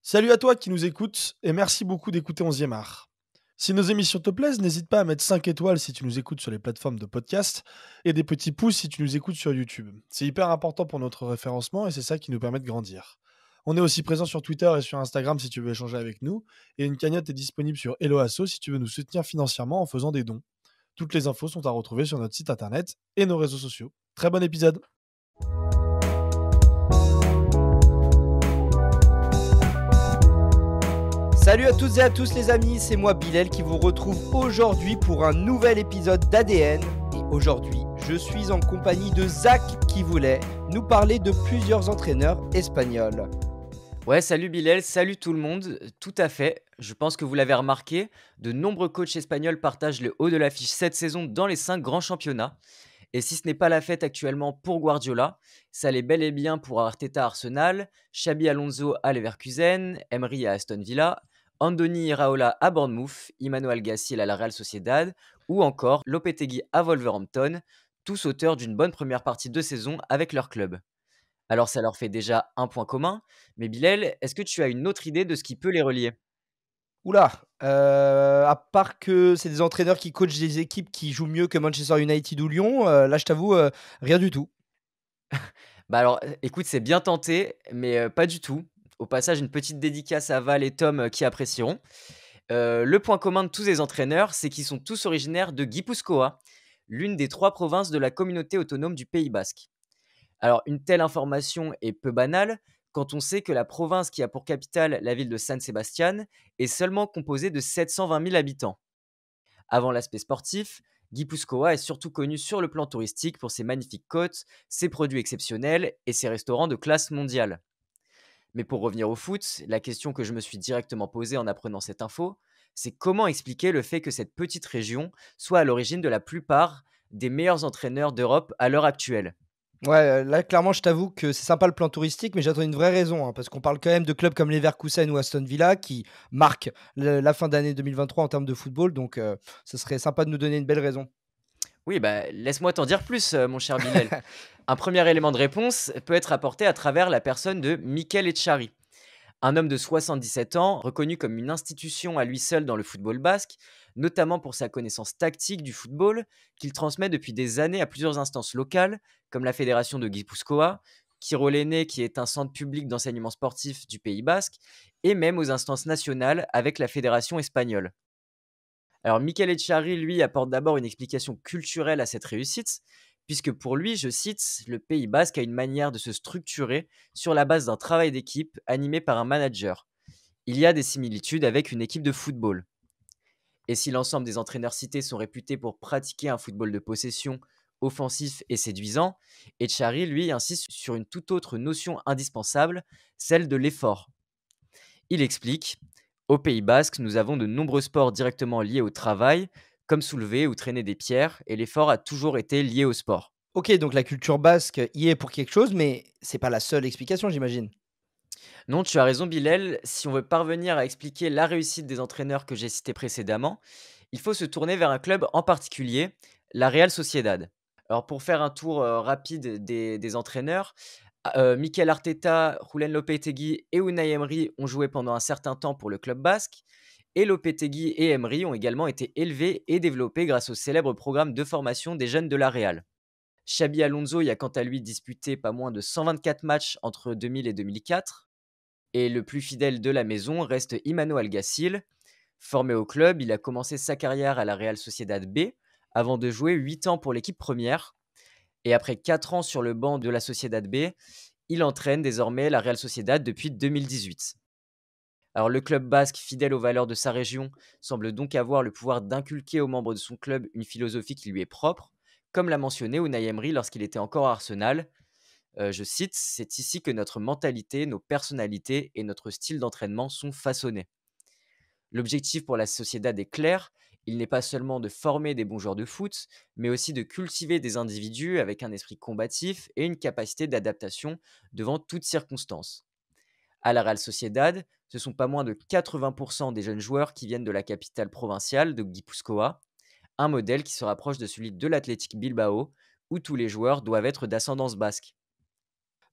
Salut à toi qui nous écoutes et merci beaucoup d'écouter 11e art. Si nos émissions te plaisent, n'hésite pas à mettre 5 étoiles si tu nous écoutes sur les plateformes de podcast et des petits pouces si tu nous écoutes sur YouTube. C'est hyper important pour notre référencement et c'est ça qui nous permet de grandir. On est aussi présent sur Twitter et sur Instagram si tu veux échanger avec nous et une cagnotte est disponible sur Helloasso si tu veux nous soutenir financièrement en faisant des dons. Toutes les infos sont à retrouver sur notre site internet et nos réseaux sociaux. Très bon épisode. Salut à toutes et à tous les amis, c'est moi Bilal qui vous retrouve aujourd'hui pour un nouvel épisode d'ADN. Et aujourd'hui, je suis en compagnie de Zach qui voulait nous parler de plusieurs entraîneurs espagnols. Ouais, salut Bilal, salut tout le monde. Tout à fait. Je pense que vous l'avez remarqué, de nombreux coachs espagnols partagent le haut de l'affiche cette saison dans les 5 grands championnats. Et si ce n'est pas la fête actuellement pour Guardiola, ça l'est bel et bien pour Arteta à Arsenal, Xabi Alonso à Leverkusen, Emery à Aston Villa, Andoni Iraola à Bournemouth, Emmanuel Gassil à la Real Sociedad ou encore Lopetegui à Wolverhampton, tous auteurs d'une bonne première partie de saison avec leur club. Alors ça leur fait déjà un point commun, mais Bilal, est-ce que tu as une autre idée de ce qui peut les relier? Oula, à part que c'est des entraîneurs qui coachent des équipes qui jouent mieux que Manchester United ou Lyon, là je t'avoue, rien du tout. Bah alors, écoute, c'est bien tenté, mais pas du tout. Au passage, une petite dédicace à Val et Tom, qui apprécieront. Le point commun de tous ces entraîneurs, c'est qu'ils sont tous originaires de Guipúzcoa, l'une des 3 provinces de la communauté autonome du Pays basque. Alors, une telle information est peu banale quand on sait que la province qui a pour capitale la ville de San Sebastián est seulement composée de 720 000 habitants. Avant l'aspect sportif, Guipúzcoa est surtout connu sur le plan touristique pour ses magnifiques côtes, ses produits exceptionnels et ses restaurants de classe mondiale. Mais pour revenir au foot, la question que je me suis directement posée en apprenant cette info, c'est comment expliquer le fait que cette petite région soit à l'origine de la plupart des meilleurs entraîneurs d'Europe à l'heure actuelle. Ouais, là clairement je t'avoue que c'est sympa le plan touristique, mais j'attends une vraie raison, hein, parce qu'on parle quand même de clubs comme Leverkusen ou Aston Villa qui marquent la fin d'année 2023 en termes de football, donc ce serait sympa de nous donner une belle raison. Oui, bah, laisse-moi t'en dire plus, mon cher Bilal. Un premier élément de réponse peut être apporté à travers la personne de Mikel Etchari. Un homme de 77 ans, reconnu comme une institution à lui seul dans le football basque, notamment pour sa connaissance tactique du football, qu'il transmet depuis des années à plusieurs instances locales, comme la Fédération de Guipúzcoa, Kirolene, qui est un centre public d'enseignement sportif du Pays basque, et même aux instances nationales avec la Fédération espagnole. Alors, Mikel Etchari, lui, apporte d'abord une explication culturelle à cette réussite, puisque pour lui, je cite, le Pays basque a une manière de se structurer sur la base d'un travail d'équipe animé par un manager. Il y a des similitudes avec une équipe de football. Et si l'ensemble des entraîneurs cités sont réputés pour pratiquer un football de possession offensif et séduisant, Etchari, lui, insiste sur une toute autre notion indispensable, celle de l'effort. Il explique: au Pays basque, nous avons de nombreux sports directement liés au travail, comme soulever ou traîner des pierres, et l'effort a toujours été lié au sport. OK, donc la culture basque y est pour quelque chose, mais c'est pas la seule explication, j'imagine? Non, tu as raison, Bilal, si on veut parvenir à expliquer la réussite des entraîneurs que j'ai cités précédemment, il faut se tourner vers un club en particulier, la Real Sociedad. Alors pour faire un tour rapide des entraîneurs, Mikel Arteta, Julen Lopetegui et Unai Emery ont joué pendant un certain temps pour le club basque. Et Lopetegui et Emery ont également été élevés et développés grâce au célèbre programme de formation des jeunes de la Real. Xabi Alonso y a quant à lui disputé pas moins de 124 matchs entre 2000 et 2004. Et le plus fidèle de la maison reste Emmanuel Gassil. Formé au club, il a commencé sa carrière à la Real Sociedad B avant de jouer 8 ans pour l'équipe première. Et après 4 ans sur le banc de la Sociedad B, il entraîne désormais la Real Sociedad depuis 2018. Alors le club basque, fidèle aux valeurs de sa région, semble donc avoir le pouvoir d'inculquer aux membres de son club une philosophie qui lui est propre, comme l'a mentionné Unai Emery lorsqu'il était encore à Arsenal. Je cite: «C'est ici que notre mentalité, nos personnalités et notre style d'entraînement sont façonnés». L'objectif pour la Sociedad est clair, il n'est pas seulement de former des bons joueurs de foot, mais aussi de cultiver des individus avec un esprit combatif et une capacité d'adaptation devant toutes circonstances. À la Real Sociedad, ce sont pas moins de 80% des jeunes joueurs qui viennent de la capitale provinciale de Guipúzcoa, un modèle qui se rapproche de celui de l'Athletic Bilbao, où tous les joueurs doivent être d'ascendance basque.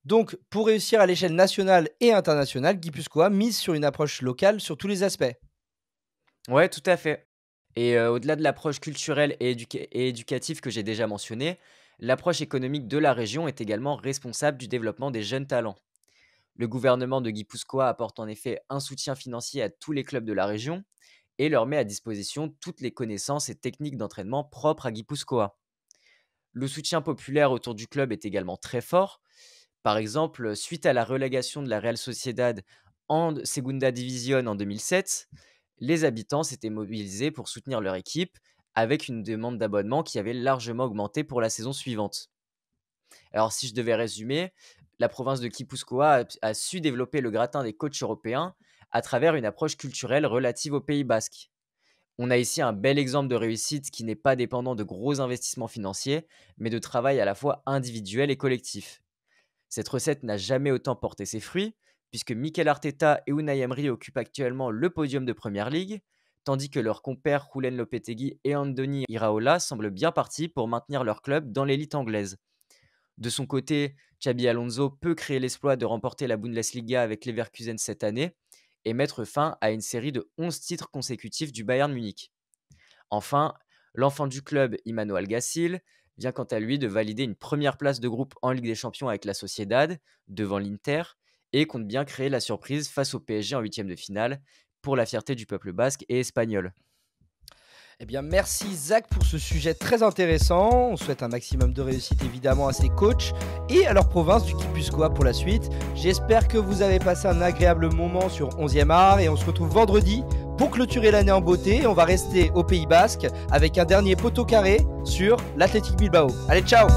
Donc, pour réussir à l'échelle nationale et internationale, Guipuscoa mise sur une approche locale sur tous les aspects. Ouais, tout à fait. Et au-delà de l'approche culturelle et éducative que j'ai déjà mentionnée, l'approche économique de la région est également responsable du développement des jeunes talents. Le gouvernement de Guipuscoa apporte en effet un soutien financier à tous les clubs de la région et leur met à disposition toutes les connaissances et techniques d'entraînement propres à Guipuscoa. Le soutien populaire autour du club est également très fort. Par exemple, suite à la relégation de la Real Sociedad en Segunda División en 2007, les habitants s'étaient mobilisés pour soutenir leur équipe avec une demande d'abonnement qui avait largement augmenté pour la saison suivante. Alors si je devais résumer, la province de Guipuscoa a su développer le gratin des coachs européens à travers une approche culturelle relative au Pays basque. On a ici un bel exemple de réussite qui n'est pas dépendant de gros investissements financiers, mais de travail à la fois individuel et collectif. Cette recette n'a jamais autant porté ses fruits, puisque Mikel Arteta et Unai Emery occupent actuellement le podium de Première Ligue, tandis que leurs compères Julen Lopetegui et Andoni Iraola semblent bien partis pour maintenir leur club dans l'élite anglaise. De son côté, Xabi Alonso peut créer l'exploit de remporter la Bundesliga avec Leverkusen cette année et mettre fin à une série de 11 titres consécutifs du Bayern Munich. Enfin, l'enfant du club, Imano Alguacil, vient quant à lui de valider une première place de groupe en Ligue des Champions avec la Sociedad, devant l'Inter, et compte bien créer la surprise face au PSG en huitième de finale, pour la fierté du peuple basque et espagnol. Eh bien, merci Zach pour ce sujet très intéressant. On souhaite un maximum de réussite évidemment à ses coachs et à leur province du Guipuscoa pour la suite. J'espère que vous avez passé un agréable moment sur 11e art et on se retrouve vendredi pour clôturer l'année en beauté. On va rester au Pays basque avec un dernier poteau carré sur l'Athletic Bilbao. Allez, ciao!